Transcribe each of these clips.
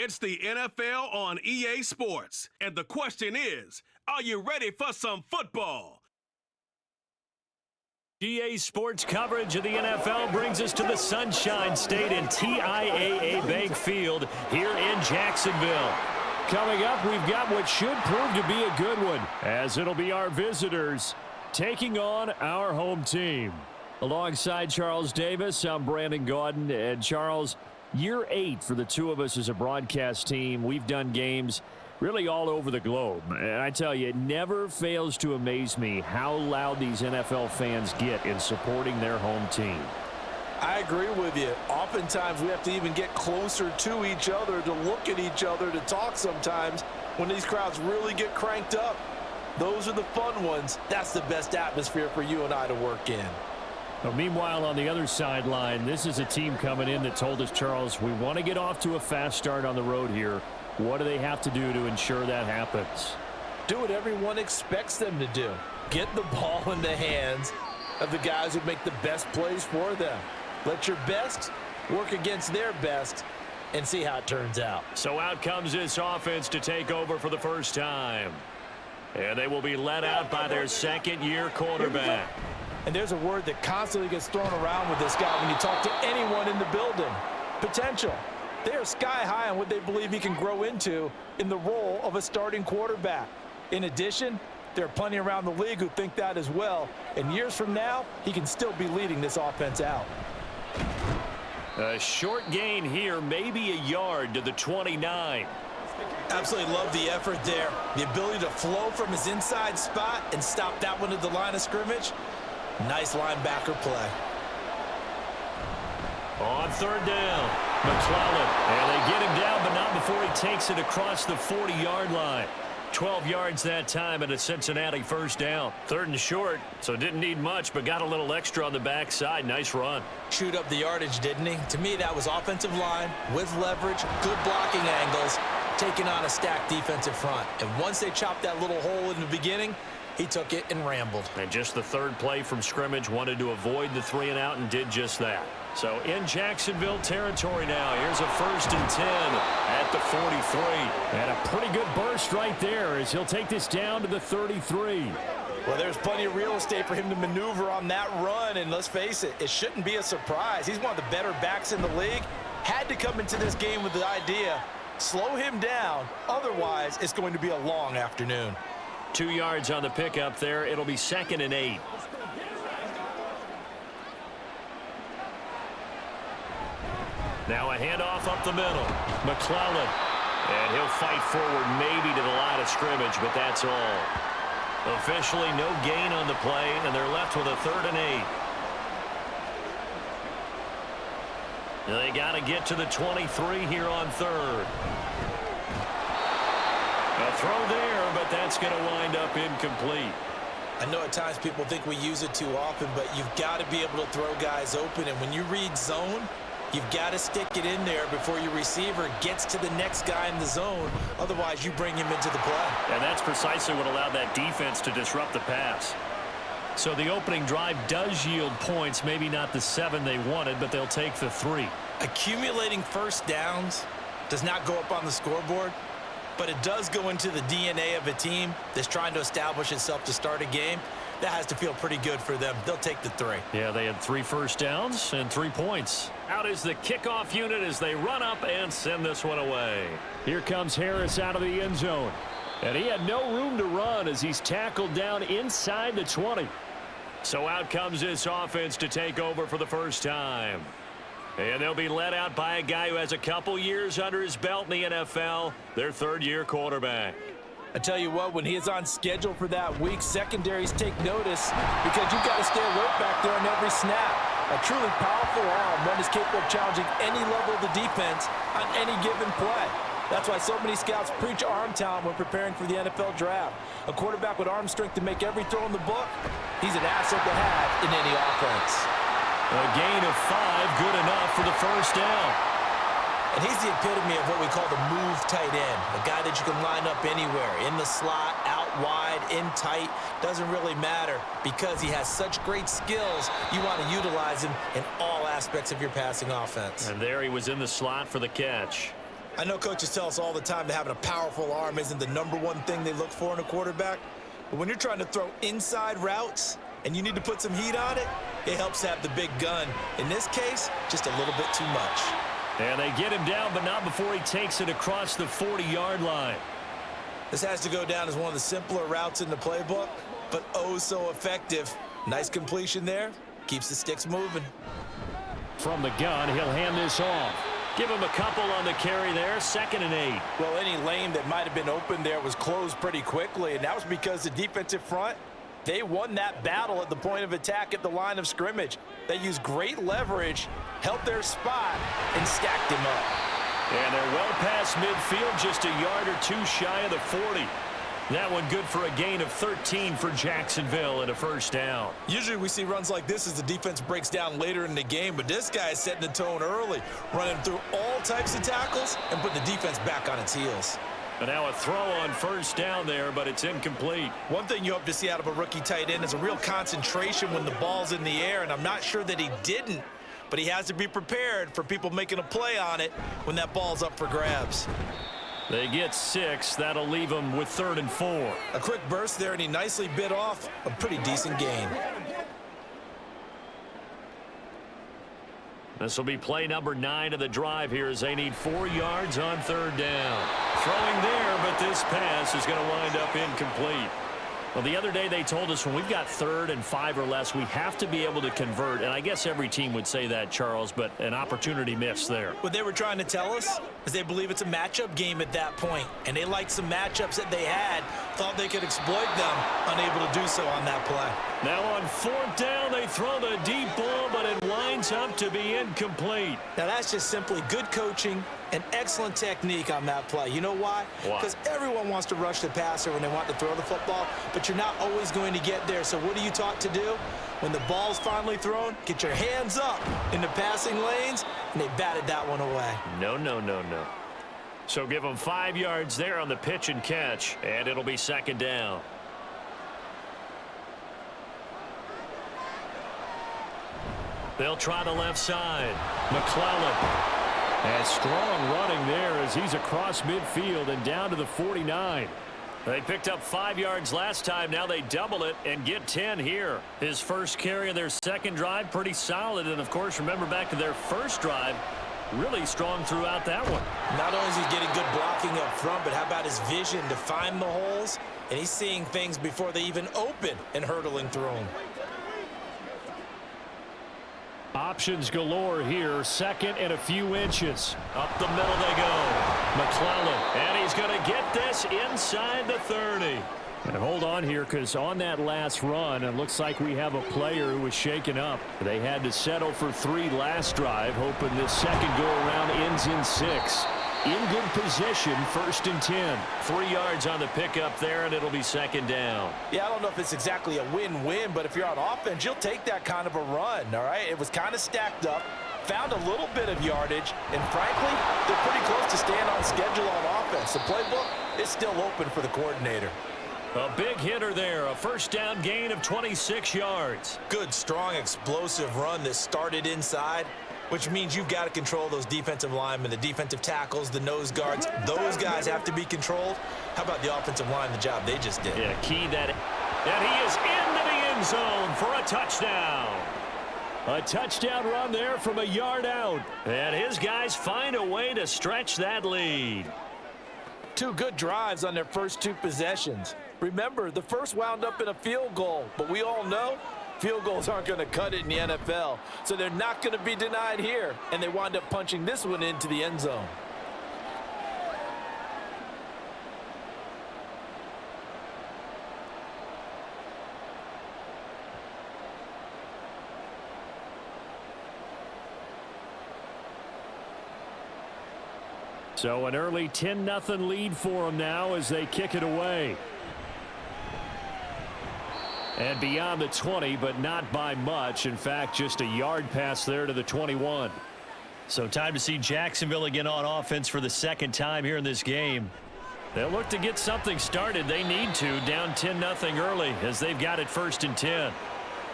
It's the NFL on EA Sports. And the question is, are you ready for some football? EA Sports coverage of the NFL brings us to the Sunshine State and TIAA Bank Field here in Jacksonville. Coming up, we've got what should prove to be a good one, as it'll be our visitors taking on our home team. Alongside Charles Davis, I'm Brandon Gaudin. And Charles, year 8 for the two of us as a broadcast team. We've done games really all over the globe. And I tell you, it never fails to amaze me how loud these NFL fans get in supporting their home team. I agree with you. Oftentimes we have to even get closer to each other, to look at each other, to talk sometimes when these crowds really get cranked up. Those are the fun ones. That's the best atmosphere for you and I to work in. Well, meanwhile, on the other sideline, this is a team coming in that told us, Charles, we want to get off to a fast start on the road here. What do they have to do to ensure that happens? Do what everyone expects them to do. Get the ball in the hands of the guys who make the best plays for them. Let your best work against their best and see how it turns out. So out comes this offense to take over for the first time. And they will be led out by their second-year quarterback. And there's a word that constantly gets thrown around with this guy when you talk to anyone in the building. Potential. They are sky high on what they believe he can grow into in the role of a starting quarterback. In addition, there are plenty around the league who think that as well. And years from now, he can still be leading this offense out. A short gain here, maybe a yard to the 29. Absolutely love the effort there. The ability to flow from his inside spot and stop that one at the line of scrimmage. Nice linebacker play. On third down, McClellan. And they get him down, but not before he takes it across the 40-yard line. 12 yards that time and a Cincinnati first down. Third and short, so didn't need much, but got a little extra on the backside. Nice run. Chewed up the yardage, didn't he? To me, that was offensive line with leverage, good blocking angles, taking on a stacked defensive front. And once they chopped that little hole in the beginning, he took it and rambled. And just the third play from scrimmage, wanted to avoid the 3 and out and did just that. So in Jacksonville territory now, here's a 1st and 10 at the 43. And a pretty good burst right there as he'll take this down to the 33. Well, there's plenty of real estate for him to maneuver on that run. And let's face it, it shouldn't be a surprise. He's one of the better backs in the league. Had to come into this game with the idea, slow him down. Otherwise, it's going to be a long afternoon. 2 yards on the pickup there. It'll be 2nd and 8. Now a handoff up the middle. McClellan. And he'll fight forward maybe to the line of scrimmage, but that's all. Officially no gain on the play, and they're left with a 3rd and 8. They got to get to the 23 here on 3rd. A throw there, but that's going to wind up incomplete. I know at times people think we use it too often, but you've got to be able to throw guys open. And when you read zone, you've got to stick it in there before your receiver gets to the next guy in the zone. Otherwise, you bring him into the play. And that's precisely what allowed that defense to disrupt the pass. So the opening drive does yield points, maybe not the 7 they wanted, but they'll take the 3. Accumulating first downs does not go up on the scoreboard, but it does go into the DNA of a team that's trying to establish itself to start a game. That has to feel pretty good for them. They'll take the 3. Yeah, they had 3 first downs and 3 points. Out is the kickoff unit as they run up and send this one away. Here comes Harris out of the end zone. And he had no room to run as he's tackled down inside the 20. So out comes this offense to take over for the first time. And they'll be led out by a guy who has a couple years under his belt in the NFL, their 3rd-year quarterback. I tell you what, when he is on schedule for that week, secondaries take notice because you've got to stay alert back there on every snap. A truly powerful arm, one is capable of challenging any level of the defense on any given play. That's why so many scouts preach arm talent when preparing for the NFL draft. A quarterback with arm strength to make every throw in the book, he's an asset to have in any offense. A gain of 5, good enough for the first down. And he's the epitome of what we call the move tight end, a guy that you can line up anywhere, in the slot, out wide, in tight, doesn't really matter because he has such great skills. You want to utilize him in all aspects of your passing offense. And there he was in the slot for the catch. I know coaches tell us all the time that having a powerful arm isn't the #1 thing they look for in a quarterback. But when you're trying to throw inside routes and you need to put some heat on it, it helps to have the big gun. In this case, just a little bit too much. And they get him down, but not before he takes it across the 40-yard line. This has to go down as one of the simpler routes in the playbook, but oh so effective. Nice completion there. Keeps the sticks moving. From the gun, he'll hand this off. Give him a couple on the carry there, 2nd and 8. Well, any lane that might have been open there was closed pretty quickly, and that was because the defensive front, they won that battle at the point of attack at the line of scrimmage. They used great leverage, held their spot, and stacked him up. And they're well past midfield, just a yard or two shy of the 40. That one good for a gain of 13 for Jacksonville and a first down. Usually we see runs like this as the defense breaks down later in the game, but this guy is setting the tone early, running through all types of tackles and putting the defense back on its heels. And now a throw on first down there, but it's incomplete. One thing you hope to see out of a rookie tight end is a real concentration when the ball's in the air, and I'm not sure that he didn't, but he has to be prepared for people making a play on it when that ball's up for grabs. They get 6. That'll leave them with 3rd and 4. A quick burst there, and he nicely bit off a pretty decent gain. This will be play number 9 of the drive here as they need 4 yards on 3rd down. Throwing there, but this pass is going to wind up incomplete. Well, the other day they told us when we've got 3rd and 5 or less, we have to be able to convert. And I guess every team would say that, Charles, but an opportunity missed there. What they were trying to tell us is they believe it's a matchup game at that point. And they liked some matchups that they had, thought they could exploit them, unable to do so on that play. Now on 4th down, they throw the deep ball, but it winds up to be incomplete. Now that's just simply good coaching and excellent technique on that play. You know why? Because everyone wants to rush the passer when they want to throw the football, but you're not always going to get there. So what are you taught to do? When the ball's finally thrown, get your hands up in the passing lanes, and they batted that one away. No. So give them 5 yards there on the pitch and catch, and it'll be 2nd down. They'll try the left side. McClellan. And strong running there as he's across midfield and down to the 49. They picked up 5 yards last time. Now they double it and get 10 here. His first carry of their second drive, pretty solid. And, of course, remember back to their first drive, really strong throughout that one. Not only is he getting good blocking up front, but how about his vision to find the holes? And he's seeing things before they even open and hurdling through them. Options galore here. 2nd and a few inches. Up the middle they go. McClellan. And he's going to get this inside the 30. And hold on here, because on that last run, it looks like we have a player who was shaken up. They had to settle for 3 last drive, hoping this second go-around ends in 6. In good position, 1st and 10. 3 yards on the pickup there, and it'll be 2nd down. Yeah, I don't know if it's exactly a win-win, but if you're on offense, you'll take that kind of a run, all right? It was kind of stacked up, found a little bit of yardage, and frankly, they're pretty close to staying on schedule on offense. The playbook is still open for the coordinator. A big hitter there, a first down gain of 26 yards. Good, strong, explosive run that started inside, which means you've got to control those defensive linemen, the defensive tackles, the nose guards. Those guys have to be controlled. How about the offensive line, the job they just did? Yeah, key that. And he is into the end zone for a touchdown. A touchdown run there from a yard out. And his guys find a way to stretch that lead. 2 good drives on their first 2 possessions. Remember, the first wound up in a field goal, but we all know field goals aren't going to cut it in the NFL, so they're not going to be denied here, and they wind up punching this one into the end zone. So an early 10-0 lead for them now as they kick it away. And beyond the 20, but not by much. In fact, just a yard pass there to the 21. So time to see Jacksonville again on offense for the second time here in this game. They'll look to get something started. They need to, down 10-0 early as they've got it 1st and 10.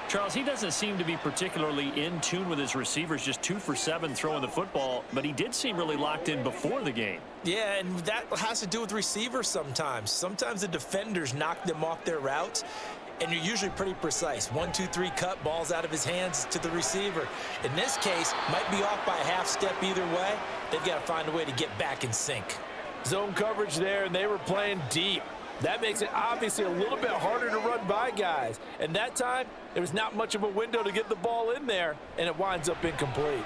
Charles, he doesn't seem to be particularly in tune with his receivers, just 2 for 7 throwing the football, but he did seem really locked in before the game. Yeah, and that has to do with receivers sometimes. Sometimes the defenders knock them off their routes, and you're usually pretty precise. 1, 2, 3 cut, balls out of his hands to the receiver. In this case, might be off by a half step either way. They've got to find a way to get back in sync. Zone coverage there, and they were playing deep. That makes it obviously a little bit harder to run by guys. And that time, there was not much of a window to get the ball in there, and it winds up incomplete.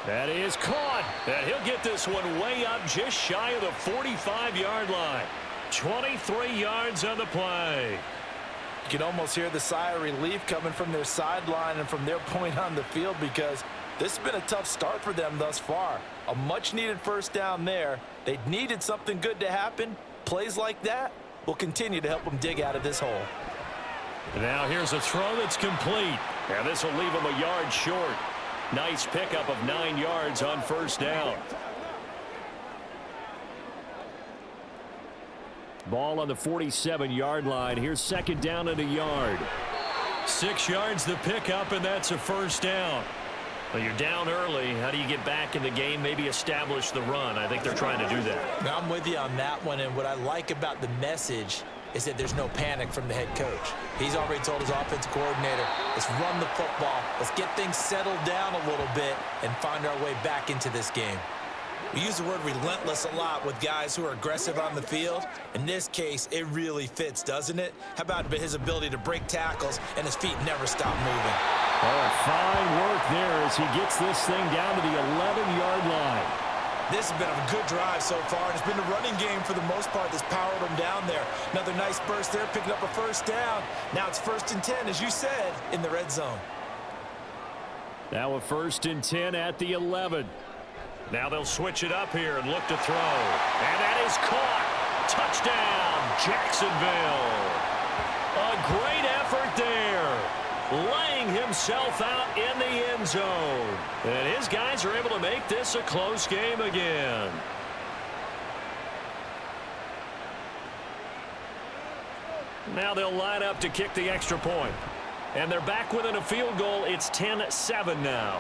That is caught. And he'll get this one way up just shy of the 45-yard line. 23 yards on the play. You can almost hear the sigh of relief coming from their sideline and from their point on the field, because this has been a tough start for them thus far. A much-needed first down there. They needed something good to happen. Plays like that will continue to help them dig out of this hole. Now here's a throw that's complete. And this will leave them a yard short. Nice pickup of 9 yards on first down. Ball on the 47-yard line. Here's second down and a yard. 6 yards the pickup, and that's a first down. Well, you're down early. How do you get back in the game, maybe establish the run? I think they're trying to do that. Now, I'm with you on that one, and what I like about the message is that there's no panic from the head coach. He's already told his offensive coordinator, let's run the football, let's get things settled down a little bit and find our way back into this game. We use the word relentless a lot with guys who are aggressive on the field. In this case, it really fits, doesn't it? How about his ability to break tackles and his feet never stop moving? Oh, fine work there as he gets this thing down to the 11-yard line. This has been a good drive so far, and it's been the running game for the most part that's powered them down there. Another nice burst there, picking up a first down. Now it's 1st and 10, as you said, in the red zone. Now a 1st and 10 at the 11. Now they'll switch it up here and look to throw. And that is caught. Touchdown, Jacksonville. A great effort there. Laying himself out in the end zone. And his guys are able to make this a close game again. Now they'll line up to kick the extra point. And they're back within a field goal. It's 10-7 now.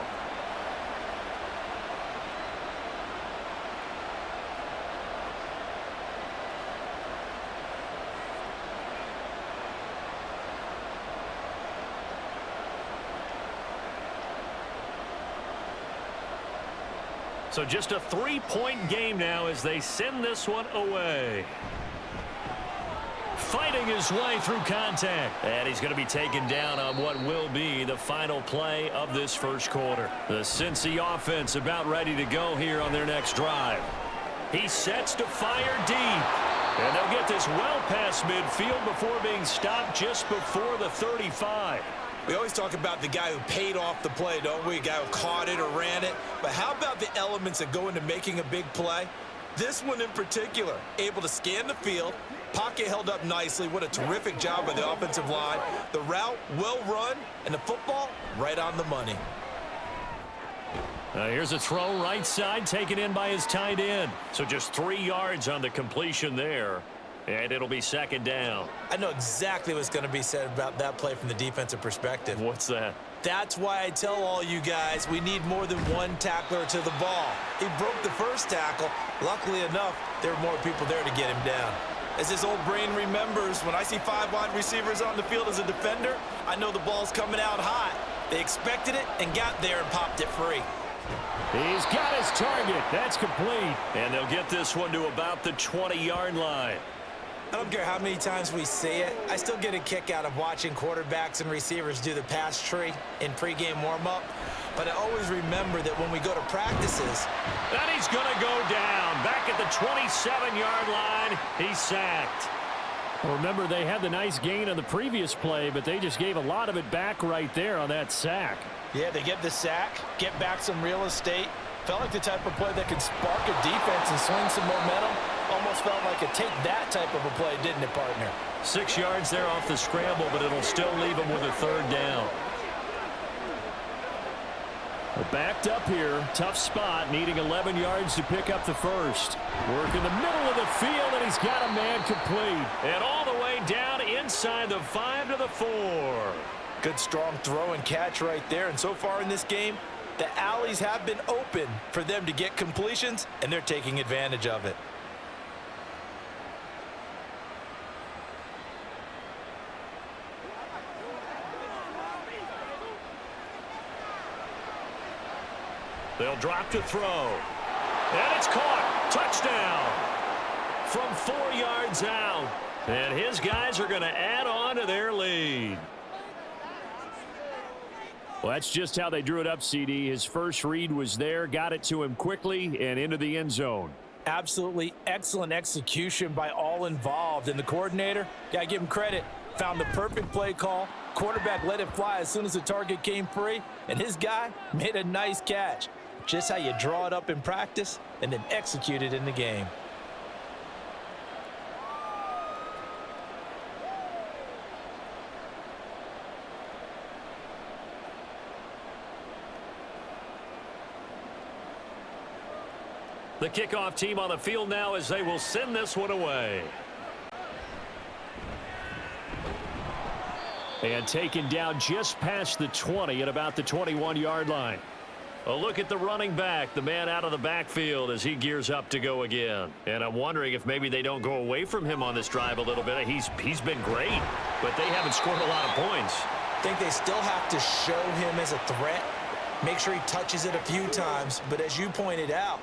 So just a 3-point game now as they send this one away. Fighting his way through contact. And he's going to be taken down on what will be the final play of this first quarter. The Cincy offense about ready to go here on their next drive. He sets to fire deep. And they'll get this well past midfield before being stopped just before the 35. We always talk about the guy who paid off the play, don't we? A guy who caught it or ran it. But how about the elements that go into making a big play? This one in particular, able to scan the field, pocket held up nicely. What a terrific job by the offensive line. The route, well run, and the football, right on the money. Here's a throw right side, taken in by his tight end. So just 3 yards on the completion there. And it'll be second down. I know exactly what's going to be said about that play from the defensive perspective. What's that? That's why I tell all you guys we need more than one tackler to the ball. He broke the first tackle. Luckily enough, there were more people there to get him down. As his old brain remembers, when I see 5 wide receivers on the field as a defender, I know the ball's coming out hot. They expected it and got there and popped it free. He's got his target. That's complete. And they'll get this one to about the 20-yard line. I don't care how many times we say it, I still get a kick out of watching quarterbacks and receivers do the pass tree in pregame warm-up. But I always remember that when we go to practices. And he's going to go down. Back at the 27-yard line, he's sacked. Well, remember, they had the nice gain on the previous play, but they just gave a lot of it back right there on that sack. Yeah, they get the sack, get back some real estate. Felt like the type of play that can spark a defense and swing some momentum. Almost felt like a take that type of a play, didn't it, partner? 6 yards there off the scramble, but it'll still leave him with a third down. Backed up here, tough spot, needing 11 yards to pick up the first. Work in the middle of the field, and he's got a man complete. And all the way down inside the 5 to the 4. Good strong throw and catch right there. And so far in this game, the alleys have been open for them to get completions, and they're taking advantage of it. They'll drop to throw. And it's caught. Touchdown. From 4 yards out. And his guys are going to add on to their lead. Well, that's just how they drew it up, CD. His first read was there, got it to him quickly, and into the end zone. Absolutely excellent execution by all involved. And the coordinator, got to give him credit, found the perfect play call. Quarterback let it fly as soon as the target came free, and his guy made a nice catch. Just how you draw it up in practice and then execute it in the game. The kickoff team on the field now as they will send this one away. And taken down just past the 20 at about the 21-yard line. A look at the running back, the man out of the backfield as he gears up to go again. And I'm wondering if maybe they don't go away from him on this drive a little bit. He's been great, but they haven't scored a lot of points. I think they still have to show him as a threat. Make sure he touches it a few times. But as you pointed out,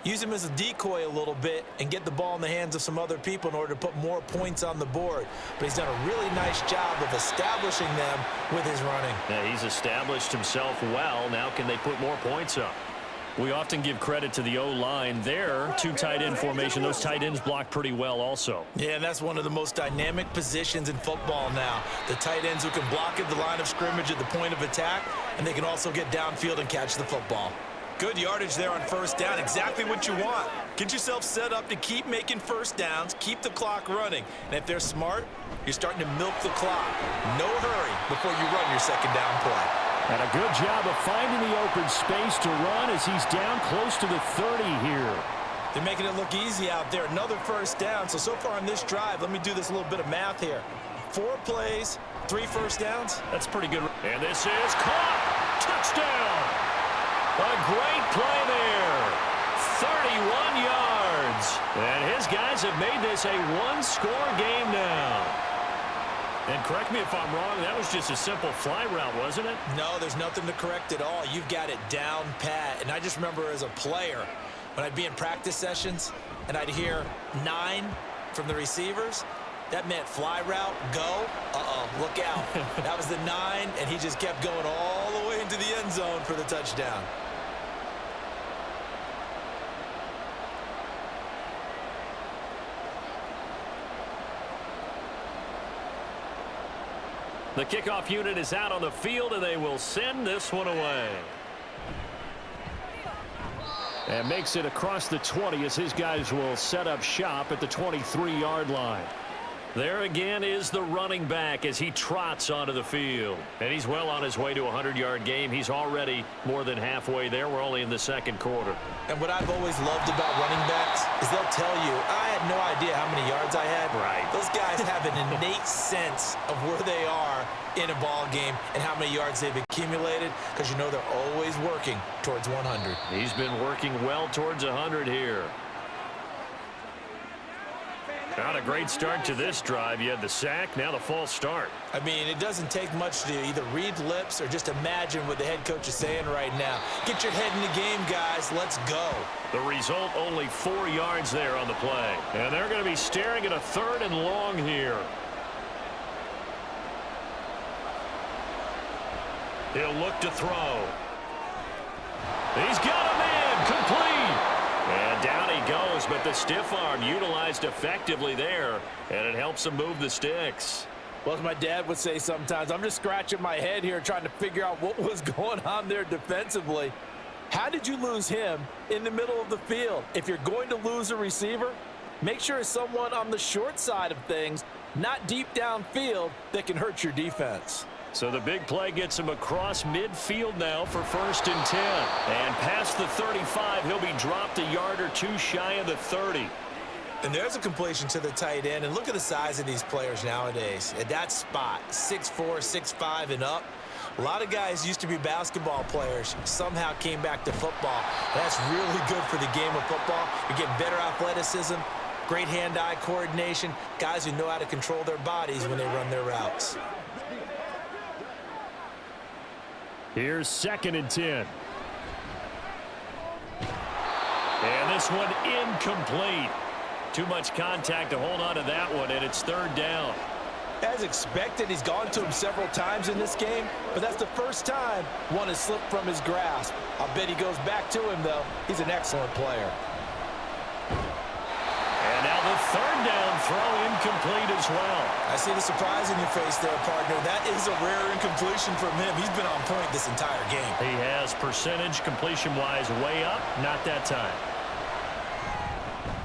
use him as a decoy a little bit and get the ball in the hands of some other people in order to put more points on the board. But he's done a really nice job of establishing them with his running. Yeah, he's established himself well. Now can they put more points up? We often give credit to the O-line there. 2 tight end formation. Those tight ends block pretty well also. Yeah, and that's one of the most dynamic positions in football now. The tight ends who can block at the line of scrimmage at the point of attack, and they can also get downfield and catch the football. Good yardage there on first down. Exactly what you want. Get yourself set up to keep making first downs, keep the clock running. And if they're smart, you're starting to milk the clock. No hurry before you run your second down play. And a good job of finding the open space to run as he's down close to the 30 here. They're making it look easy out there. Another first down. So far on this drive, let me do this little bit of math here. 4 plays, 3 first downs. That's pretty good. And this is caught. Touchdown. A great play there. 31 yards. And his guys have made this a 1-score game now. And correct me if I'm wrong, that was just a simple fly route, wasn't it? No, there's nothing to correct at all. You've got it down pat. And I just remember as a player, when I'd be in practice sessions and I'd hear 9 from the receivers, that meant fly route, go, look out. That was the 9, and he just kept going all the way into the end zone for the touchdown. The kickoff unit is out on the field, and they will send this one away. And makes it across the 20 as his guys will set up shop at the 23-yard line. There again is the running back as he trots onto the field. And he's well on his way to a 100-yard game. He's already more than halfway there. We're only in the second quarter. And what I've always loved about running backs is they'll tell you, I had no idea how many yards I had. Right. Those guys have an innate sense of where they are in a ball game and how many yards they've accumulated, because you know they're always working towards 100. He's been working well towards 100 here. Not a great start to this drive. You had the sack, now the false start. I mean, it doesn't take much to either read lips or just imagine what the head coach is saying right now. Get your head in the game, guys. Let's go. The result, only 4 yards there on the play. And they're going to be staring at a 3rd and long here. He'll look to throw. He's got a man complete. And down he goes, but the stiff arm utilized effectively there, and it helps him move the sticks. Well, as my dad would say sometimes, I'm just scratching my head here trying to figure out what was going on there defensively. How did you lose him in the middle of the field? If you're going to lose a receiver, make sure it's someone on the short side of things, not deep downfield, that can hurt your defense. So the big play gets him across midfield now for 1st and 10. And past the 35, he'll be dropped a yard or two shy of the 30. And there's a completion to the tight end. And look at the size of these players nowadays. At that spot, 6'4", 6'5", and up. A lot of guys used to be basketball players, somehow came back to football. That's really good for the game of football. You're getting better athleticism, great hand-eye coordination, guys who know how to control their bodies when they run their routes. Here's 2nd and 10. And this one incomplete. Too much contact to hold on to that one, and it's 3rd down. As expected, he's gone to him several times in this game, but that's the first time one has slipped from his grasp. I'll bet he goes back to him, though. He's an excellent player. And now the 3rd down throw incomplete as well. I see the surprise in your face there, partner. That is a rare incompletion from him. He's been on point this entire game. He has percentage completion-wise way up, not that time.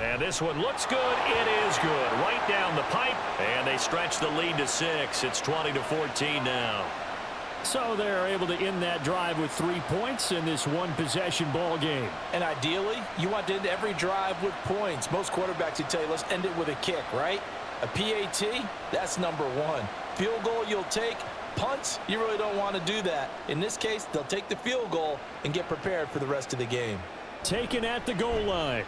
And this one looks good. It is good. Right down the pipe. And they stretch the lead to 6. It's 20-14 now. So they're able to end that drive with 3 points in this one-possession ball game. And ideally, you want to end every drive with points. Most quarterbacks would tell you, let's end it with a kick, right? A PAT, that's number 1. Field goal you'll take. Punts, you really don't want to do that. In this case, they'll take the field goal and get prepared for the rest of the game. Taken at the goal line.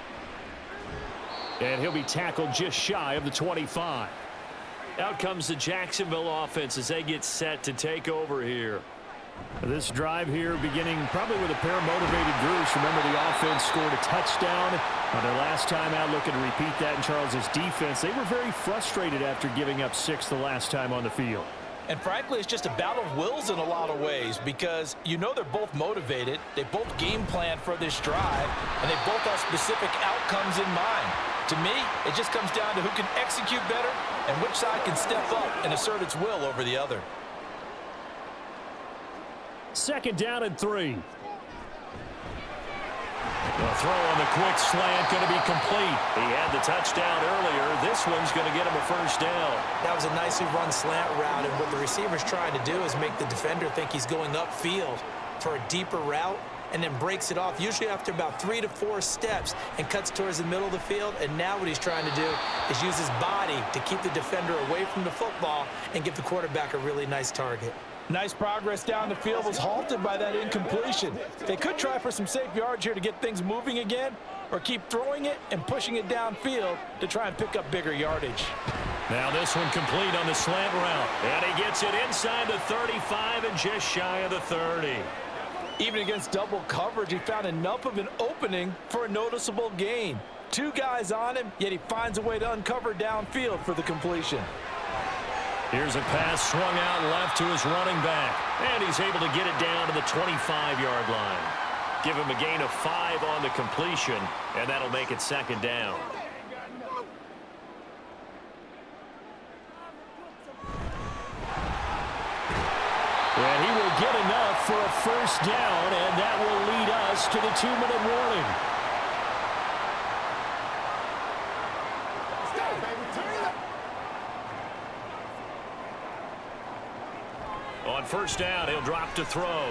And he'll be tackled just shy of the 25. Out comes the Jacksonville offense as they get set to take over here. This drive here beginning probably with a pair of motivated groups. Remember, the offense scored a touchdown on their last time out, looking to repeat that in Charles's defense. They were very frustrated after giving up 6 the last time on the field. And frankly, it's just a battle of wills in a lot of ways because you know they're both motivated. They both game plan for this drive, and they both have specific outcomes in mind. To me, it just comes down to who can execute better and which side can step up and assert its will over the other. 2nd down and 3. The throw on the quick slant going to be complete. He had the touchdown earlier. This one's going to get him a 1st down. That was a nicely run slant route, and what the receiver's trying to do is make the defender think he's going upfield for a deeper route and then breaks it off, usually after about 3 to 4 steps, and cuts towards the middle of the field. And now what he's trying to do is use his body to keep the defender away from the football and give the quarterback a really nice target. Nice progress down the field was halted by that incompletion. They could try for some safe yards here to get things moving again, or keep throwing it and pushing it downfield to try and pick up bigger yardage. Now this one complete on the slant route. And he gets it inside the 35 and just shy of the 30. Even against double coverage, he found enough of an opening for a noticeable gain. 2 guys on him, yet he finds a way to uncover downfield for the completion. Here's a pass swung out left to his running back. And he's able to get it down to the 25-yard line. Give him a gain of 5 on the completion, and that'll make it 2nd down. And he will get enough for a 1st down, and that will lead us to the 2-minute warning. On 1st down, he'll drop to throw.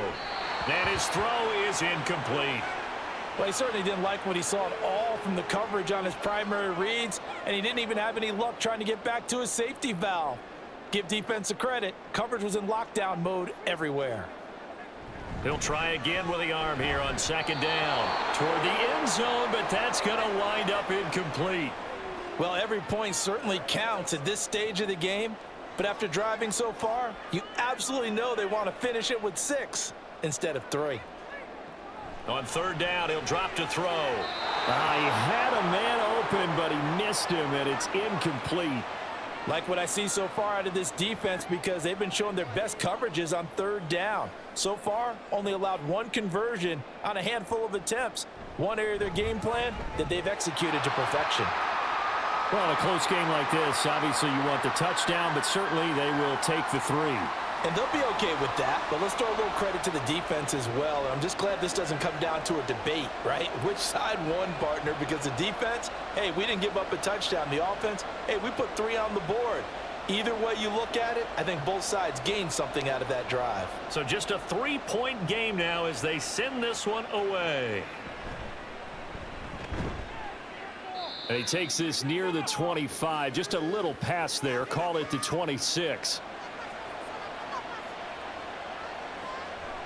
And his throw is incomplete. Well, he certainly didn't like what he saw at all from the coverage on his primary reads, and he didn't even have any luck trying to get back to his safety valve. Give defense a credit. Coverage was in lockdown mode everywhere. He'll try again with the arm here on 2nd down. Toward the end zone, but that's going to wind up incomplete. Well, every point certainly counts at this stage of the game, but after driving so far, you absolutely know they want to finish it with 6 instead of 3. On 3rd down, he'll drop to throw. He had a man open, but he missed him, and it's incomplete. Like what I see so far out of this defense because they've been showing their best coverages on 3rd down. So far, only allowed 1 conversion on a handful of attempts. One area of their game plan that they've executed to perfection. Well, in a close game like this, obviously you want the touchdown, but certainly they will take the 3. And they'll be okay with that, but let's throw a little credit to the defense as well. And I'm just glad this doesn't come down to a debate, right? Which side won, partner? Because the defense, hey, we didn't give up a touchdown. The offense, hey, we put 3 on the board. Either way you look at it, I think both sides gained something out of that drive. So just a 3-point game now as they send this one away. And he takes this near the 25. Just a little pass there. Call it the 26.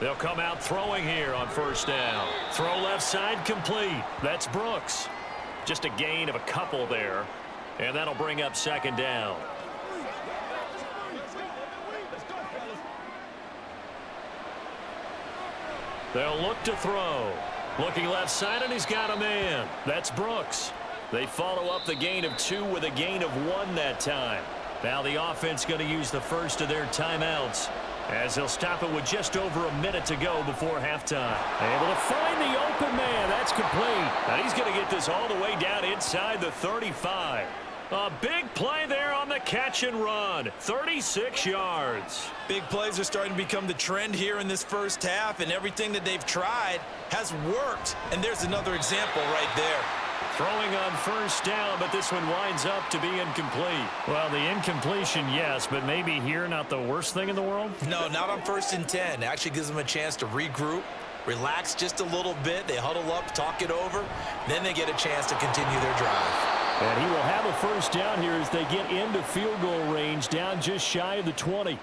They'll come out throwing here on first down. Throw left side complete. That's Brooks. Just a gain of a couple there. And that'll bring up second down. They'll look to throw. Looking left side, and he's got a man. That's Brooks. They follow up the gain of 2 with a gain of 1 that time. Now the offense going to use the first of their timeouts as they'll stop it with just over a minute to go before halftime. Able to find the open man. That's complete. And he's going to get this all the way down inside the 35. A big play there on the catch and run. 36 yards. Big plays are starting to become the trend here in this first half, and everything that they've tried has worked. And there's another example right there. Throwing on first down, but this one winds up to be incomplete. Well, the incompletion, yes, but maybe here not the worst thing in the world? No, not on 1st and 10. It actually gives them a chance to regroup, relax just a little bit. They huddle up, talk it over. Then they get a chance to continue their drive. And he will have a first down here as they get into field goal range, down just shy of the 20.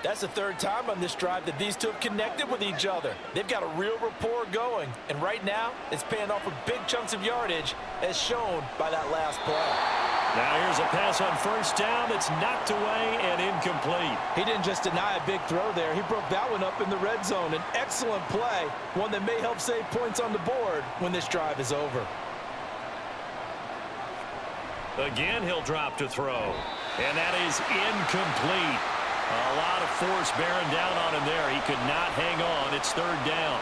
That's the 3rd time on this drive that these two have connected with each other. They've got a real rapport going, and right now it's paying off with big chunks of yardage as shown by that last play. Now here's a pass on first down that's knocked away and incomplete. He didn't just deny a big throw there. He broke that one up in the red zone. An excellent play, one that may help save points on the board when this drive is over. Again, he'll drop to throw, and that is incomplete. A lot of force bearing down on him there. He could not hang on. It's 3rd down.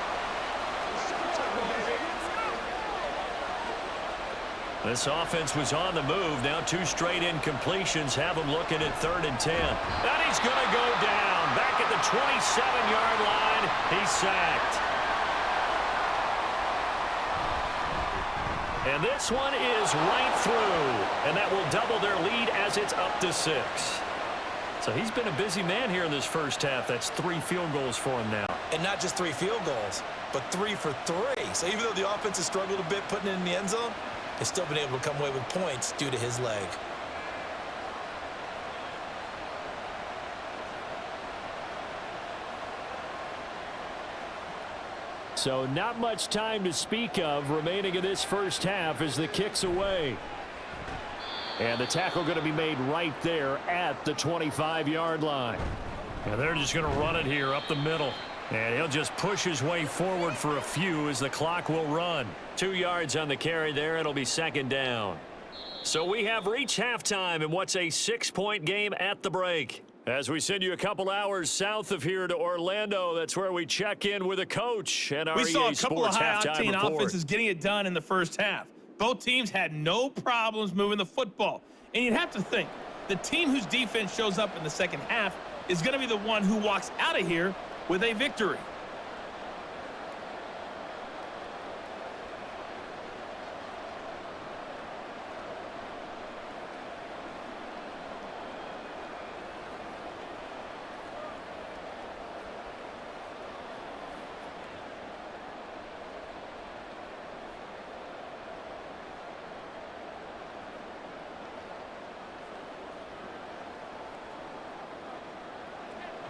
This offense was on the move. Now 2 straight incompletions have him looking at 3rd and 10. And he's going to go down. Back at the 27-yard line. He's sacked. And this one is right through. And that will double their lead as it's up to 6. So he's been a busy man here in this first half. That's 3 field goals for him now. And not just 3 field goals, but 3 for 3. So even though the offense has struggled a bit putting it in the end zone, they've still been able to come away with points due to his leg. So not much time to speak of remaining in this first half as the kick's away. And the tackle going to be made right there at the 25-yard line. And they're just going to run it here up the middle. And he'll just push his way forward for a few as the clock will run. 2 yards on the carry there. It'll be 2nd down. So we have reached halftime in what's a 6-point game at the break. As we send you a couple hours south of here to Orlando, that's where we check in with a coach and our We saw EA a couple of Sports halftime high-octane report. offenses getting it done in the first half. Both teams had no problems moving the football. And you'd have to think, the team whose defense shows up in the second half is going to be the one who walks out of here with a victory.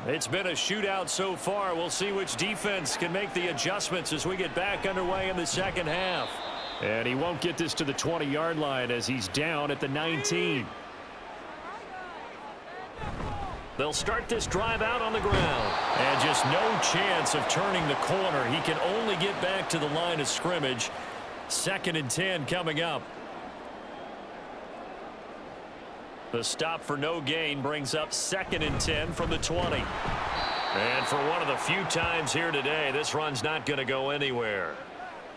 It's been a shootout so far. We'll see which defense can make the adjustments as we get back underway in the second half. And he won't get this to the 20-yard line as he's down at the 19. They'll start this drive out on the ground. And just no chance of turning the corner. He can only get back to the line of scrimmage. 2nd and 10 coming up. The stop for no gain brings up 2nd and 10 from the 20. And for one of the few times here today, this run's not going to go anywhere.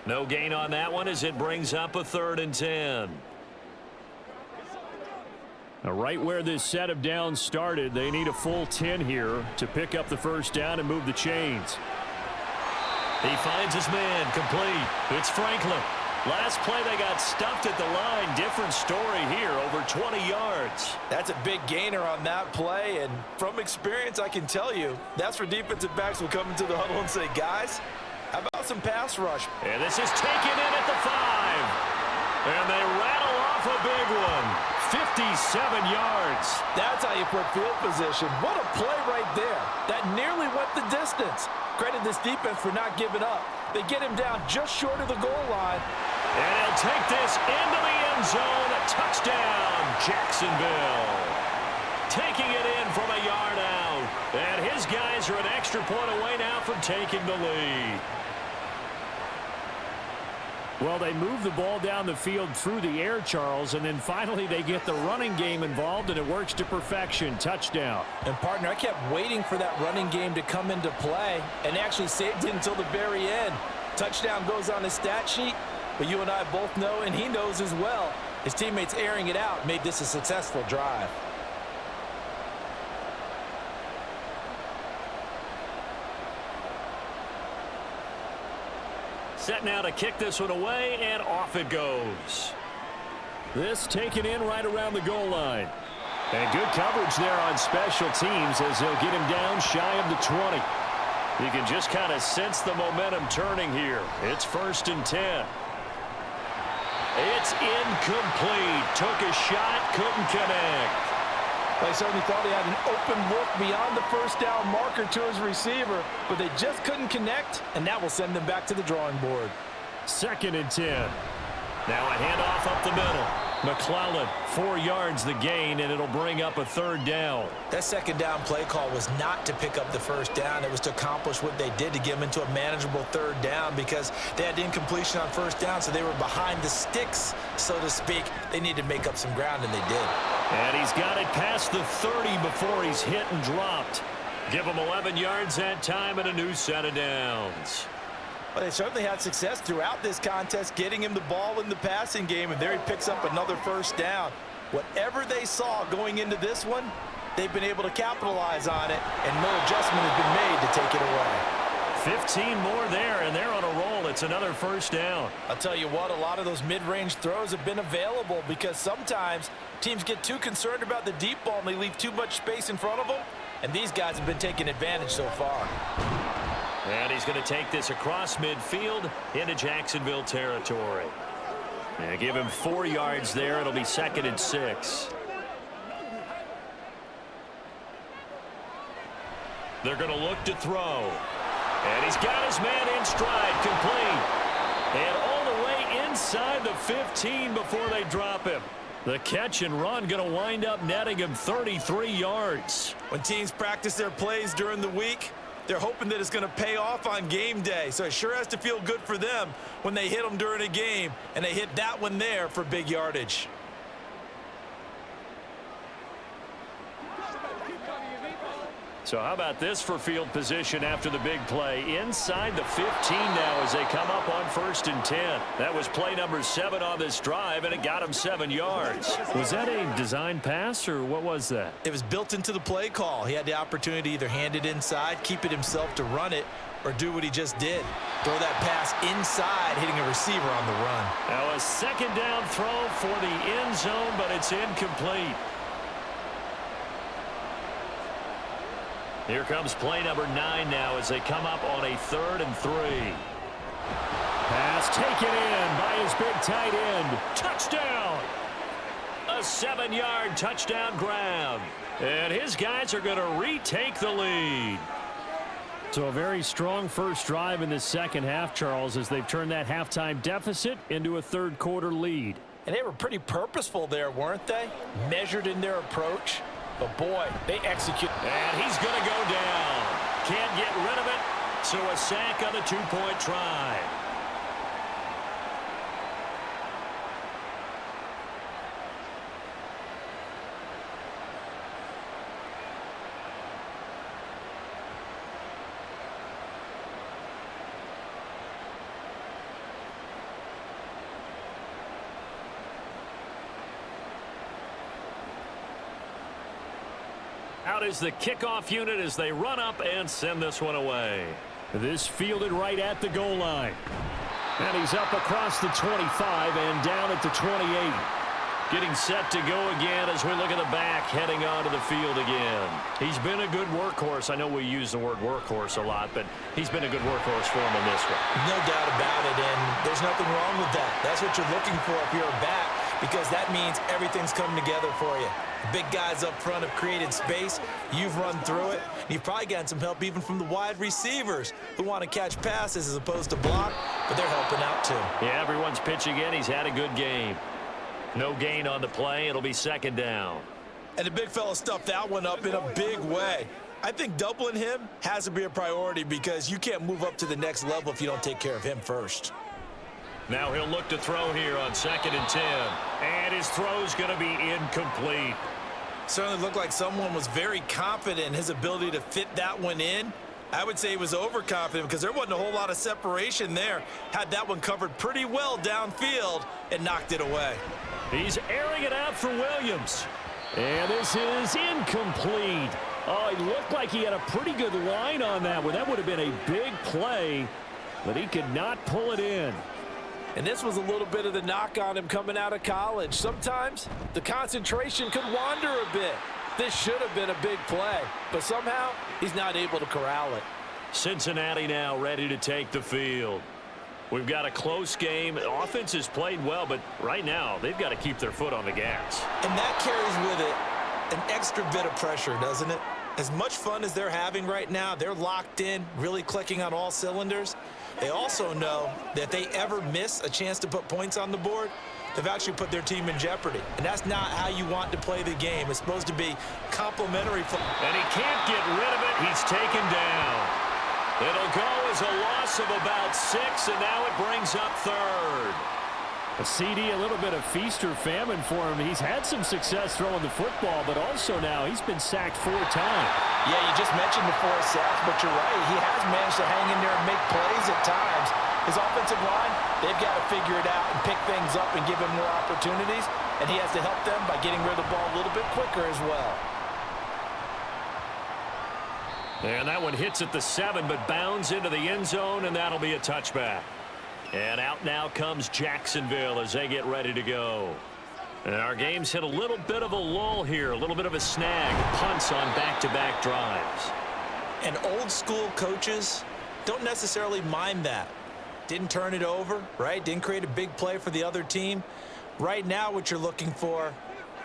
No gain on that one as it brings up a 3rd and 10. Now, right where this set of downs started, they need a full 10 here to pick up the first down and move the chains. He finds his man complete. It's Franklin. Last play, they got stuffed at the line. Different story here, over 20 yards. That's a big gainer on that play, and from experience, I can tell you, that's where defensive backs will come into the huddle and say, guys, how about some pass rush? And this is taken in at the 5. And they rattle off a big one. 57 yards. That's how you put field position. What a play right there. That nearly went the distance. Credit this defense for not giving up. They get him down just short of the goal line. And he'll take this into the end zone. Touchdown, Jacksonville. Taking it in from a yard out. And his guys are an extra point away now from taking the lead. Well, they move the ball down the field through the air, Charles, and then finally they get the running game involved, and it works to perfection. Touchdown. And, partner, I kept waiting for that running game to come into play and actually saved it until the very end. Touchdown goes on his stat sheet, but you and I both know, and he knows as well, his teammates airing it out made this a successful drive. Set now to kick this one away, and off it goes. This taken in right around the goal line. And good coverage there on special teams as they'll get him down shy of the 20. You can just kind of sense the momentum turning here. It's 1st and 10. It's incomplete. Took a shot, couldn't connect. They certainly thought he had an open look beyond the first down marker to his receiver, but they just couldn't connect, and that will send them back to the drawing board. 2nd and 10. Now a handoff up the middle. McClellan, 4 yards the gain, and it'll bring up a 3rd down. That 2nd down play call was not to pick up the 1st down. It was to accomplish what they did to get them into a manageable 3rd down because they had incompletion on 1st down, so they were behind the sticks, so to speak. They needed to make up some ground, and they did. And he's got it past the 30 before he's hit and dropped. Give him 11 yards that time and a new set of downs. Well, they certainly had success throughout this contest, getting him the ball in the passing game, and there he picks up another 1st down. Whatever they saw going into this one, they've been able to capitalize on it, and no adjustment has been made to take it away. 15 more there, and they're on a roll. It's another 1st down. I'll tell you what, a lot of those mid-range throws have been available because sometimes teams get too concerned about the deep ball and they leave too much space in front of them, and these guys have been taking advantage so far. And he's going to take this across midfield into Jacksonville territory. And give him 4 yards there. It'll be 2nd and 6. They're going to look to throw. And he's got his man in stride, complete. And all the way inside the 15 before they drop him. The catch and run going to wind up netting him 33 yards. When teams practice their plays during the week, they're hoping that it's going to pay off on game day. So it sure has to feel good for them when they hit them during a game, and they hit that one there for big yardage. So how about this for field position after the big play? Inside the 15 now as they come up on 1st and 10. That was play number 7 on this drive, and it got him 7 yards. Was that a design pass, or what was that? It was built into the play call. He had the opportunity to either hand it inside, keep it himself to run it, or do what he just did. Throw that pass inside, hitting a receiver on the run. Now a 2nd down throw for the end zone, but it's incomplete. Here comes play number 9 now as they come up on a 3rd and 3. Pass taken in by his big tight end. Touchdown! A 7-yard touchdown grab. And his guys are going to retake the lead. So a very strong first drive in the second half, Charles, as they've turned that halftime deficit into a 3rd quarter lead. And they were pretty purposeful there, weren't they? Measured in their approach. But, boy, they execute. And he's going to go down. Can't get rid of it. So a sack on the 2-point try. Out is the kickoff unit as they run up and send this one away. This fielded right at the goal line. And he's up across the 25 and down at the 28. Getting set to go again as we look at the back, heading onto the field again. He's been a good workhorse. I know we use the word workhorse a lot, but he's been a good workhorse for him in this one. No doubt about it, and there's nothing wrong with that. That's what you're looking for if you're a back, because that means everything's coming together for you. Big guys up front have created space. You've run through it. You've probably gotten some help even from the wide receivers who want to catch passes as opposed to block, but they're helping out too. Yeah, everyone's pitching in. He's had a good game. No gain on the play. It'll be second down. And the big fella stuffed that one up in a big way. I think doubling him has to be a priority because you can't move up to the next level if you don't take care of him first. Now he'll look to throw here on 2nd and 10. And his throw's going to be incomplete. Certainly looked like someone was very confident in his ability to fit that one in. I would say he was overconfident because there wasn't a whole lot of separation there. Had that one covered pretty well downfield and knocked it away. He's airing it out for Williams. And this is incomplete. Oh, he looked like he had a pretty good line on that one. That would have been a big play, but he could not pull it in. And this was a little bit of the knock on him coming out of college. Sometimes the concentration could wander a bit. This should have been a big play, but somehow he's not able to corral it. Cincinnati now ready to take the field. We've got a close game. The offense has played well, but right now they've got to keep their foot on the gas. And that carries with it an extra bit of pressure, doesn't it? As much fun as they're having right now, they're locked in, really clicking on all cylinders. They also know that if they ever miss a chance to put points on the board, they've actually put their team in jeopardy. And that's not how you want to play the game. It's supposed to be complimentary. And he can't get rid of it. He's taken down. It'll go as a loss of about 6, and now it brings up 3rd. A CD, a little bit of feast or famine for him. He's had some success throwing the football, but also now he's been sacked 4 times. Yeah, you just mentioned the 4 sacks, but you're right. He has managed to hang in there and make plays at times. His offensive line, they've got to figure it out and pick things up and give him more opportunities, and he has to help them by getting rid of the ball a little bit quicker as well. And that one hits at the 7, but bounds into the end zone, and that'll be a touchback. And out now comes Jacksonville as they get ready to go. And our game's hit a little bit of a lull here, a little bit of a snag. Punts on back-to-back drives. And old school coaches don't necessarily mind that. Didn't turn it over, right? Didn't create a big play for the other team. Right now what you're looking for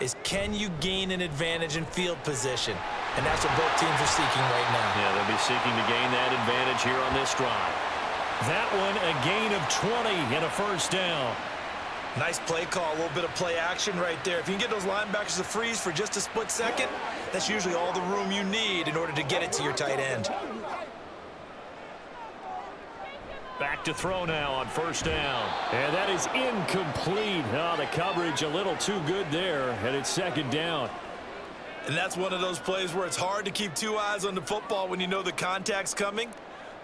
is can you gain an advantage in field position? And that's what both teams are seeking right now. Yeah, they'll be seeking to gain that advantage here on this drive. That one a gain of 20 and a first down. Nice play call, a little bit of play action right there. If you can get those linebackers to freeze for just a split second, that's usually all the room you need in order to get it to your tight end. Back to throw now on first down. And that is incomplete. Oh, the coverage a little too good there, and it's second down. And that's one of those plays where it's hard to keep 2 eyes on the football when you know the contact's coming,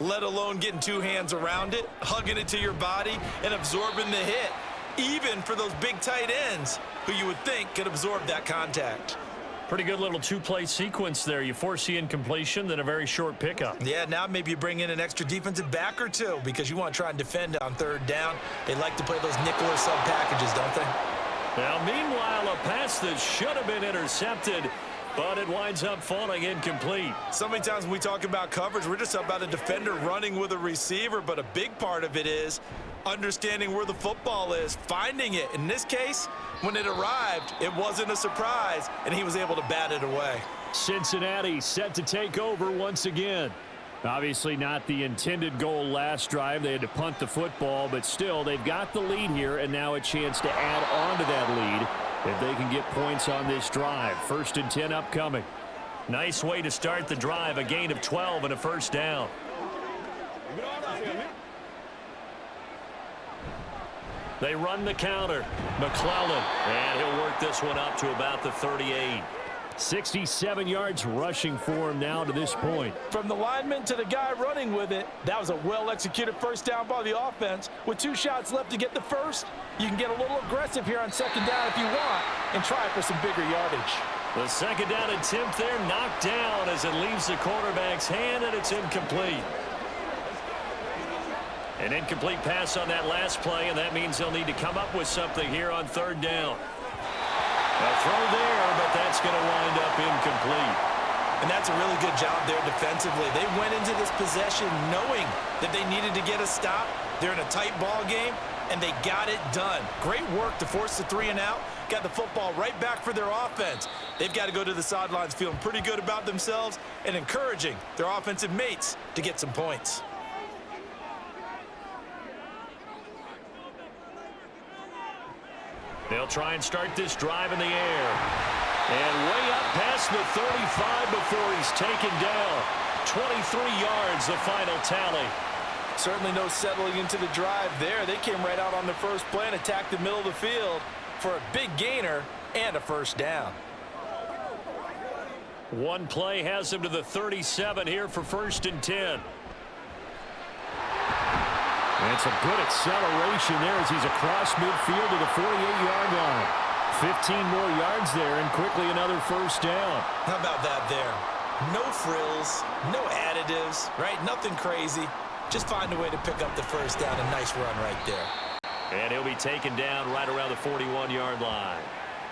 let alone getting 2 hands around it, hugging it to your body, and absorbing the hit, even for those big tight ends who you would think could absorb that contact. Pretty good little 2-play sequence there. You force the incompletion, then a very short pickup. Yeah, now maybe you bring in an extra defensive back or 2 because you want to try and defend on 3rd down. They like to play those nickel or sub packages, don't they? Now, meanwhile, a pass that should have been intercepted, but it winds up falling incomplete. So many times when we talk about coverage, we're just about a defender running with a receiver, but a big part of it is understanding where the football is, finding it. In this case, when it arrived, it wasn't a surprise, and he was able to bat it away. Cincinnati set to take over once again. Obviously not the intended goal last drive. They had to punt the football, but still, they've got the lead here, and now a chance to add on to that lead if they can get points on this drive. 1st and 10 upcoming. Nice way to start the drive, a gain of 12 and a first down. They run the counter. McClellan, and he'll work this one up to about the 38. 67 yards rushing for him now to this point. From the lineman to the guy running with it, that was a well-executed first down by the offense. With 2 shots left to get the first, you can get a little aggressive here on 2nd down if you want and try for some bigger yardage. The 2nd down attempt there knocked down as it leaves the quarterback's hand, and it's incomplete. An incomplete pass on that last play, and that means they'll need to come up with something here on third down. A throw there, but that's going to wind up incomplete. And that's a really good job there defensively. They went into this possession knowing that they needed to get a stop. They're in a tight ball game, and they got it done. Great work to force the 3 and out. Got the football right back for their offense. They've got to go to the sidelines feeling pretty good about themselves and encouraging their offensive mates to get some points. They'll try and start this drive in the air. And way up past the 35 before he's taken down. 23 yards, the final tally. Certainly no settling into the drive there. They came right out on the first play and attacked the middle of the field for a big gainer and a first down. One play has him to the 37 here for 1st and 10. And some good acceleration there as he's across midfield to the 48-yard line. 15 more yards there and quickly another first down. How about that there? No frills, no additives, right? Nothing crazy. Just find a way to pick up the first down. A nice run right there. And he'll be taken down right around the 41-yard line.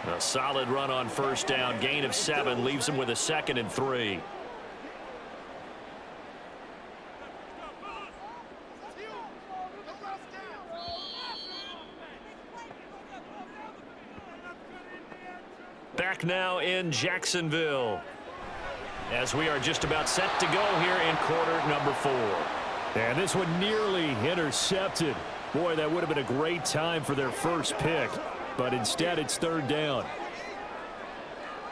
A solid run on first down. Gain of 7 leaves him with a 2nd and 3. Back now in Jacksonville as we are just about set to go here in quarter number 4. And this one nearly intercepted. Boy, that would have been a great time for their first pick. But instead, it's third down.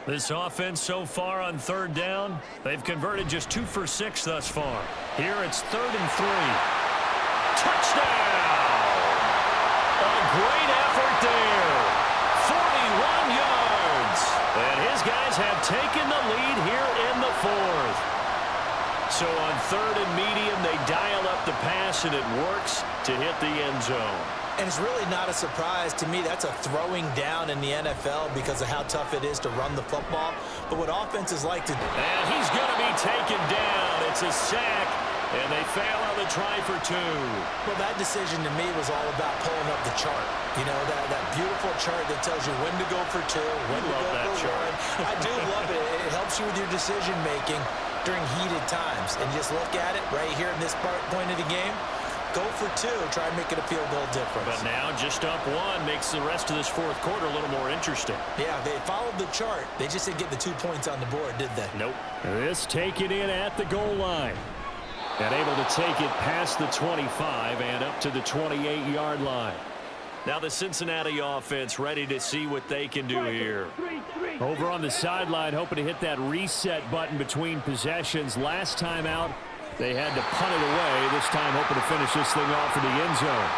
This offense so far on third down, they've converted just 2 for 6 thus far. Here it's 3rd and 3. Touchdown! A great effort there. 41 yards. And his guys have taken the lead here in the 4th. So on 3rd and medium, they dial up the pass, and it works to hit the end zone. And it's really not a surprise to me. That's a throwing down in the NFL because of how tough it is to run the football. But what offenses like to do. And he's going to be taken down. It's a sack, and they fail on the try for 2. Well, that decision to me was all about pulling up the chart. You know, that beautiful chart that tells you when to go for 2, when to go for 1. I do love it. It helps you with your decision-making during heated times. And just look at it right here in this point of the game. Go for 2. Try and make it a field goal difference. But now just up 1 makes the rest of this 4th quarter a little more interesting. Yeah, they followed the chart. They just didn't get the 2 points on the board, did they? Nope. This taken in at the goal line. And able to take it past the 25 and up to the 28-yard line. Now the Cincinnati offense ready to see what they can do here. Over on the sideline, hoping to hit that reset button between possessions. Last time out, they had to punt it away. This time hoping to finish this thing off in the end zone.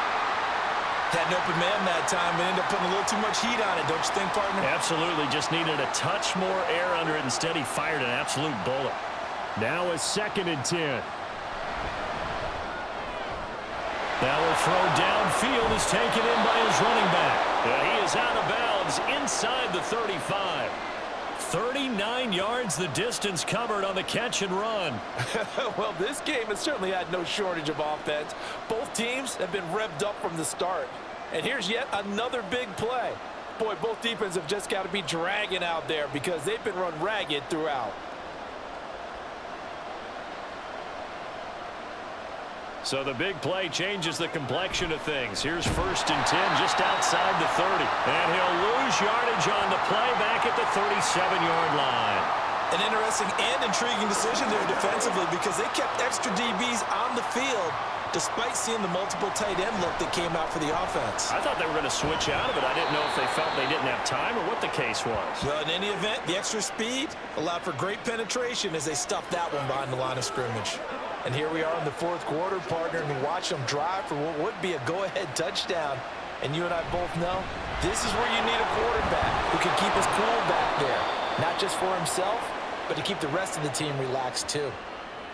Had an open man that time, but ended up putting a little too much heat on it, don't you think, partner? Absolutely. Just needed a touch more air under it. Instead, he fired an absolute bullet. Now a 2nd and 10. Now a throw downfield is taken in by his running back. He is out of bounds inside the 35. 39 yards the distance covered on the catch and run. Well, this game has certainly had no shortage of offense. Both teams have been revved up from the start. And here's yet another big play. Boy, both defenses have just got to be dragging out there because they've been run ragged throughout. So the big play changes the complexion of things. Here's 1st and 10 just outside the 30. And he'll lose yardage on the play back at the 37-yard line. An interesting and intriguing decision there defensively because they kept extra DBs on the field despite seeing the multiple tight end look that came out for the offense. I thought they were going to switch out of it. I didn't know if they felt they didn't have time or what the case was. Well, in any event, the extra speed allowed for great penetration as they stuffed that one behind the line of scrimmage. And here we are in the 4th quarter, partner, and watch them drive for what would be a go-ahead touchdown. And you and I both know this is where you need a quarterback who can keep his cool back there. Not just for himself, but to keep the rest of the team relaxed too.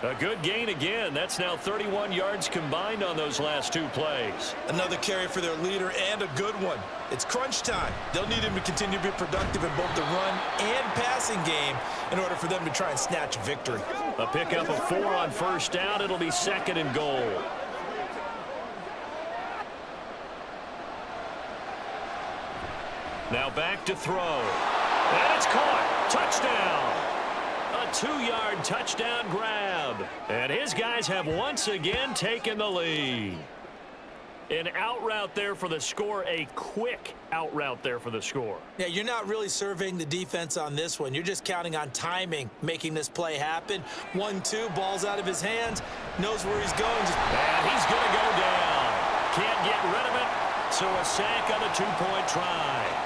A good gain again. That's now 31 yards combined on those last 2 plays. Another carry for their leader and a good one. It's crunch time. They'll need him to continue to be productive in both the run and passing game in order for them to try and snatch a victory. A pickup of 4 on first down. It'll be 2nd and goal. Now back to throw. And it's caught. Touchdown. A 2-yard touchdown grab. And his guys have once again taken the lead. An out route there for the score, a quick out route there for the score. Yeah, you're not really surveying the defense on this one. You're just counting on timing, making this play happen. 1-2, ball's out of his hands, knows where he's going. And he's going to go down. Can't get rid of it, so a sack on the 2-point try.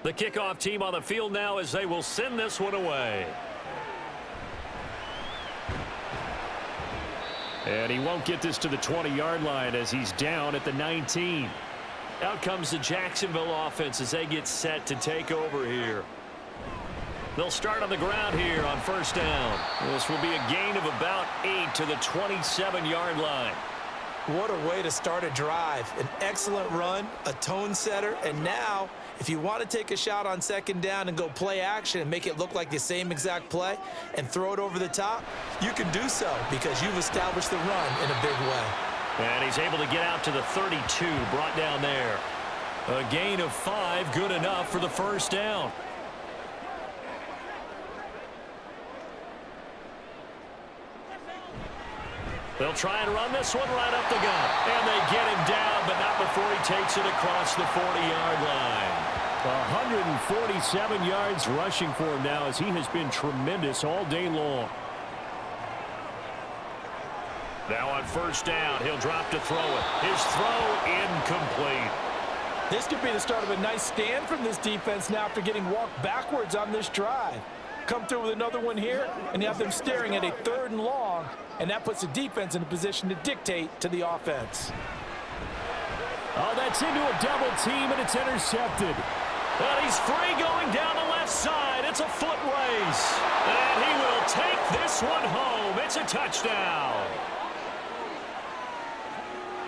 The kickoff team on the field now as they will send this one away. And he won't get this to the 20-yard line as he's down at the 19. Out comes the Jacksonville offense as they get set to take over here. They'll start on the ground here on first down. This will be a gain of about 8 to the 27-yard line. What a way to start a drive. An excellent run, a tone setter, and now if you want to take a shot on second down and go play action and make it look like the same exact play and throw it over the top, you can do so because you've established the run in a big way. And he's able to get out to the 32, brought down there. A gain of 5, good enough for the first down. They'll try and run this one right up the gut. And they get him down, but not before he takes it across the 40-yard line. 147 yards rushing for him now as he has been tremendous all day long. Now on first down, he'll drop to throw it. His throw incomplete. This could be the start of a nice stand from this defense now after getting walked backwards on this drive. Come through with another one here, and you have them staring at a 3rd and long, and that puts the defense in a position to dictate to the offense. Oh, that's into a double team, and it's intercepted. And he's free going down the left side. It's a foot race. And he will take this one home. It's a touchdown.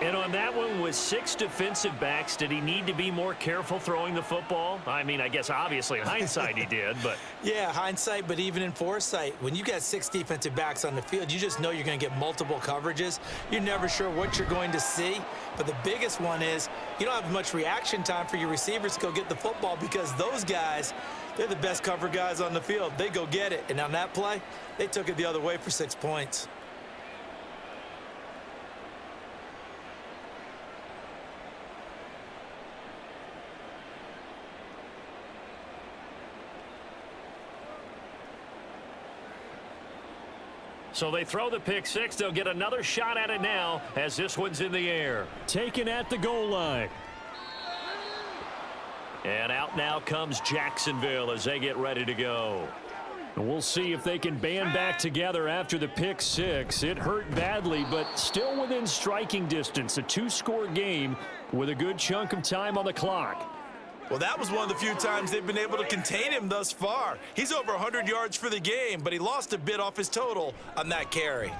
And on that one with 6 defensive backs, did he need to be more careful throwing the football? I mean, I guess obviously in hindsight he did, but... Yeah, hindsight, but even in foresight, when you got 6 defensive backs on the field, you just know you're going to get multiple coverages. You're never sure what you're going to see. But the biggest one is you don't have much reaction time for your receivers to go get the football because those guys, they're the best cover guys on the field. They go get it. And on that play, they took it the other way for 6 points. So they throw the pick 6. They'll get another shot at it now as this one's in the air. Taken at the goal line. And out now comes Jacksonville as they get ready to go. We'll see if they can band back together after the pick 6. It hurt badly, but still within striking distance. A 2-score game with a good chunk of time on the clock. Well, that was one of the few times they've been able to contain him thus far. He's over 100 yards for the game, but he lost a bit off his total on that carry.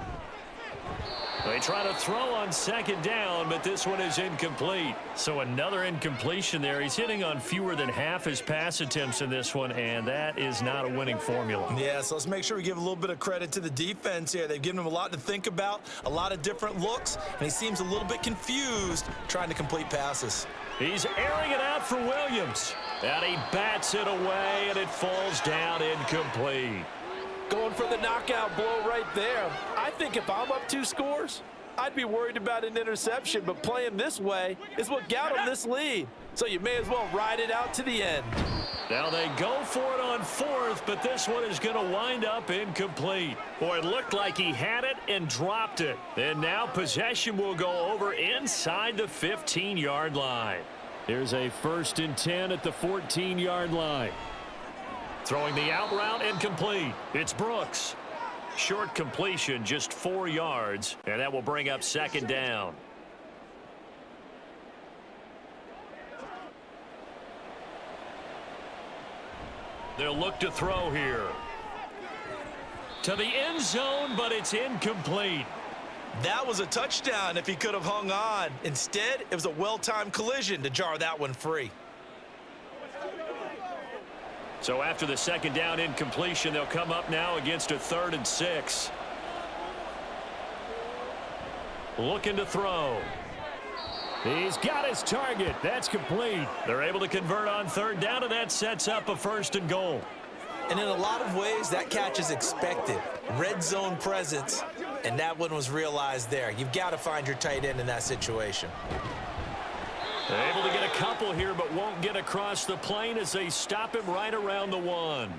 They try to throw on second down, but this one is incomplete. So another incompletion there. He's hitting on fewer than half his pass attempts in this one, and that is not a winning formula. Yeah, so let's make sure we give a little bit of credit to the defense here. They've given him a lot to think about, a lot of different looks, and he seems a little bit confused trying to complete passes. He's airing it out for Williams. And he bats it away, and it falls down incomplete. Going for the knockout blow right there. I think if I'm up 2 scores, I'd be worried about an interception, but playing this way is what got him this lead. So you may as well ride it out to the end. Now they go for it on 4th, but this one is going to wind up incomplete. Boy, it looked like he had it and dropped it. And now possession will go over inside the 15-yard line. There's a 1st and 10 at the 14-yard line. Throwing the out route incomplete. It's Brooks. Short completion, just 4 yards, and that will bring up second down. They'll look to throw here. To the end zone, but it's incomplete. That was a touchdown if he could have hung on. Instead, it was a well-timed collision to jar that one free. So after the second down incompletion, they'll come up now against a 3rd and 6. Looking to throw. He's got his target. That's complete. They're able to convert on 3rd down, and that sets up a 1st and goal. And in a lot of ways, that catch is expected. Red zone presence, and that one was realized there. You've got to find your tight end in that situation. They're able to get a couple here, but won't get across the plane as they stop him right around the 1.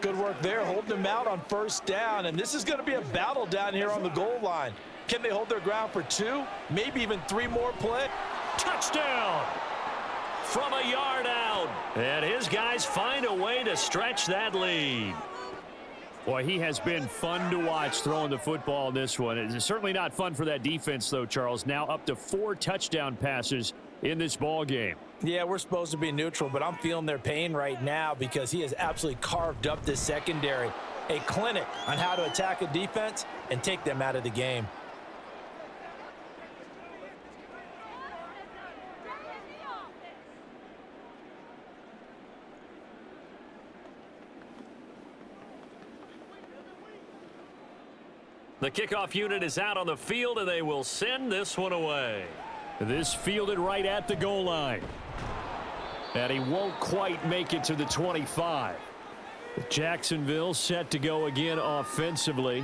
Good work there, holding him out on 1st down, and this is going to be a battle down here on the goal line. Can they hold their ground for 2, maybe even 3 more plays? Touchdown! From a yard out. And his guys find a way to stretch that lead. Boy, he has been fun to watch throwing the football in this one. It's certainly not fun for that defense, though, Charles. Now up to 4 touchdown passes in this ball game. Yeah, we're supposed to be neutral, but I'm feeling their pain right now because he has absolutely carved up this secondary. A clinic on how to attack a defense and take them out of the game. The kickoff unit is out on the field, and they will send this one away. This fielded right at the goal line. And he won't quite make it to the 25. Jacksonville set to go again offensively.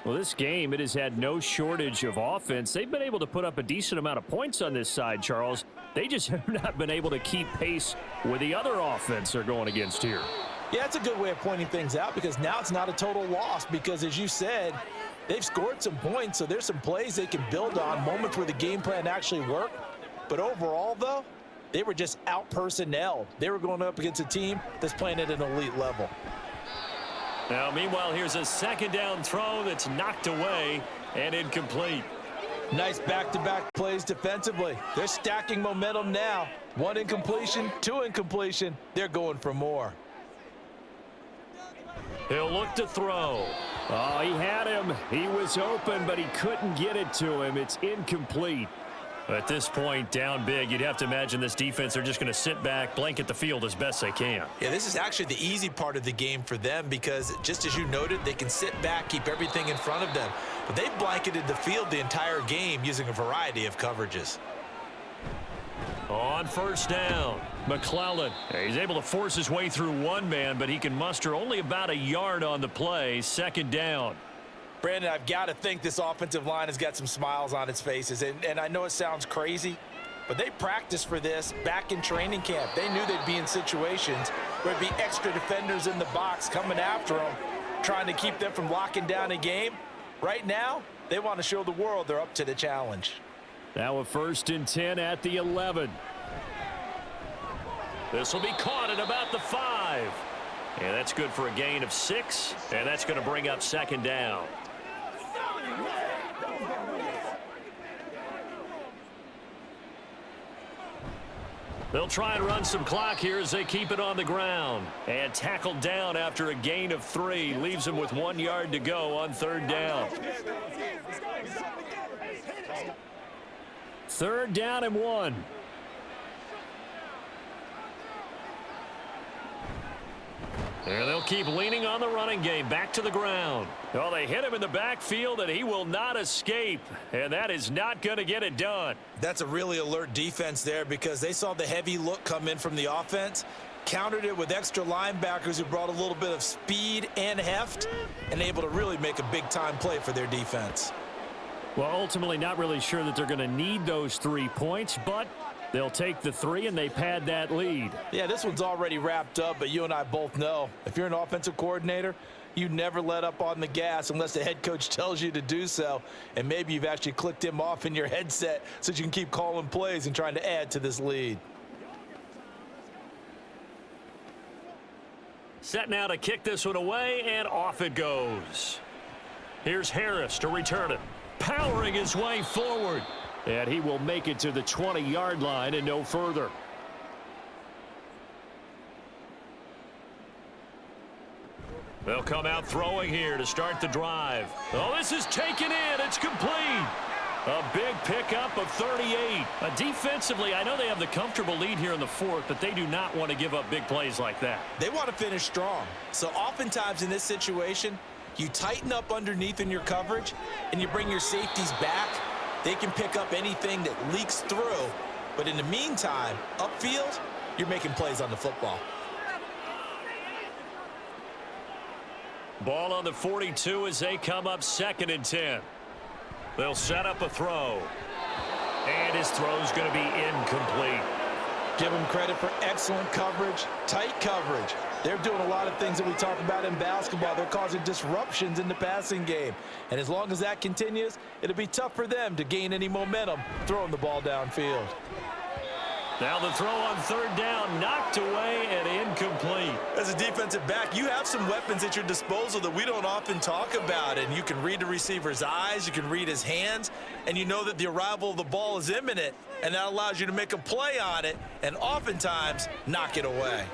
Well, this game, it has had no shortage of offense. They've been able to put up a decent amount of points on this side, Charles. They just have not been able to keep pace with the other offense they're going against here. Yeah, it's a good way of pointing things out because now it's not a total loss because, as you said, they've scored some points, so there's some plays they can build on, moments where the game plan actually worked. But overall, though, they were just out-personnelled. They were going up against a team that's playing at an elite level. Now, meanwhile, here's a 2nd down throw that's knocked away and incomplete. Nice back-to-back plays defensively. They're stacking momentum now. 1 incompletion, 2 incompletion. They're going for more. He'll look to throw. Oh, he had him. He was open, but he couldn't get it to him. It's incomplete. At this point, down big, you'd have to imagine this defense are just going to sit back, blanket the field as best they can. Yeah, this is actually the easy part of the game for them because, just as you noted, they can sit back, keep everything in front of them. But they've blanketed the field the entire game using a variety of coverages. On 1st down, McClellan. He's able to force his way through 1 man, but he can muster only about a yard on the play. 2nd down. Brandon, I've got to think this offensive line has got some smiles on its faces. And I know it sounds crazy, but they practiced for this back in training camp. They knew they'd be in situations where there'd be extra defenders in the box coming after them, trying to keep them from locking down a game. Right now, they want to show the world they're up to the challenge. Now a 1st and 10 at the 11. This will be caught at about the 5. And that's good for a gain of 6. And that's going to bring up 2nd down. They'll try and run some clock here as they keep it on the ground. And tackled down after a gain of 3. Leaves them with 1 yard to go on 3rd down. 3rd down and 1. And they'll keep leaning on the running game. Back to the ground. Well, they hit him in the backfield, and he will not escape. And that is not going to get it done. That's a really alert defense there because they saw the heavy look come in from the offense, countered it with extra linebackers who brought a little bit of speed and heft, and able to really make a big-time play for their defense. Well, ultimately not really sure that they're going to need those 3 points, but they'll take the 3 and they pad that lead. Yeah, this one's already wrapped up, but you and I both know if you're an offensive coordinator, you never let up on the gas unless the head coach tells you to do so. And maybe you've actually clicked him off in your headset so you can keep calling plays and trying to add to this lead. Set now to kick this one away, and off it goes. Here's Harris to return it. Powering his way forward. And he will make it to the 20-yard line and no further. They'll come out throwing here to start the drive. Oh, this is taken in. It's complete. A big pickup of 38. Defensively, I know they have the comfortable lead here in the fourth, but they do not want to give up big plays like that. They want to finish strong. So oftentimes in this situation, you tighten up underneath in your coverage, and you bring your safeties back. They can pick up anything that leaks through. But in the meantime, upfield, you're making plays on the football. Ball on the 42 as they come up 2nd and 10. They'll set up a throw. And his throw's going to be incomplete. Give them credit for excellent coverage, tight coverage. They're doing a lot of things that we talk about in basketball. They're causing disruptions in the passing game. And as long as that continues, it'll be tough for them to gain any momentum throwing the ball downfield. Now the throw on 3rd down, knocked away and incomplete. As a defensive back, you have some weapons at your disposal that we don't often talk about. And you can read the receiver's eyes, you can read his hands, and you know that the arrival of the ball is imminent. And that allows you to make a play on it and oftentimes knock it away.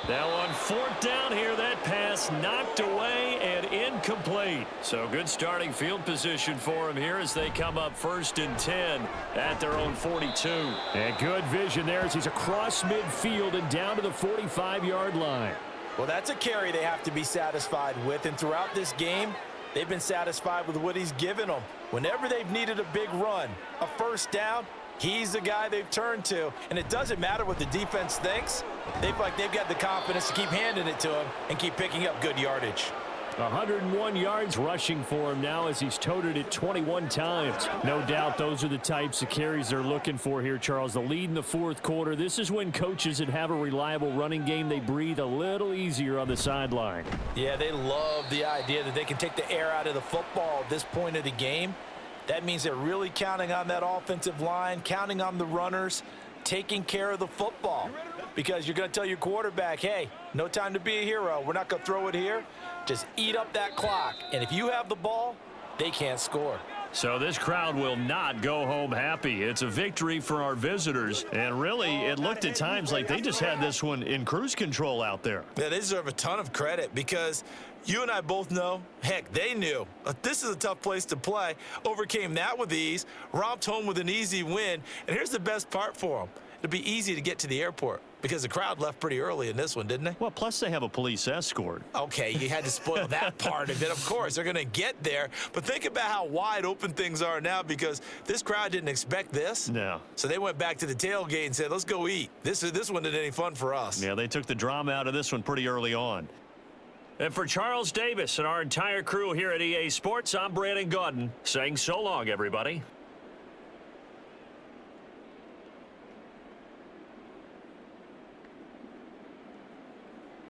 Now on 4th down here, that pass knocked away and incomplete. So good starting field position for him here as they come up 1st and 10 at their own 42. And good vision there as he's across midfield and down to the 45-yard line. Well, that's a carry they have to be satisfied with. And throughout this game, they've been satisfied with what he's given them. Whenever they've needed a big run, a 1st down, he's the guy they've turned to. And it doesn't matter what the defense thinks. They feel like they've got the confidence to keep handing it to him and keep picking up good yardage. 101 yards rushing for him now as he's toted it 21 times. No doubt those are the types of carries they're looking for here, Charles. The lead in the 4th quarter. This is when coaches that have a reliable running game, they breathe a little easier on the sideline. Yeah, they love the idea that they can take the air out of the football at this point of the game. That means they're really counting on that offensive line, counting on the runners, taking care of the football. Because you're going to tell your quarterback, hey, no time to be a hero. We're not going to throw it here. Just eat up that clock. And if you have the ball, they can't score. So this crowd will not go home happy. It's a victory for our visitors. And really, it looked at times like they just had this one in cruise control out there. Yeah, they deserve a ton of credit because you and I both know, heck, they knew. This is a tough place to play. Overcame that with ease, romped home with an easy win. And here's the best part for them. It'll be easy to get to the airport because the crowd left pretty early in this one, didn't they? Well, plus they have a police escort. Okay, you had to spoil that part of it. Of course, they're going to get there. But think about how wide open things are now because this crowd didn't expect this. No. So they went back to the tailgate and said, let's go eat. This one isn't any fun for us. Yeah, they took the drama out of this one pretty early on. And for Charles Davis and our entire crew here at EA Sports, I'm Brandon Gaudin saying so long, everybody.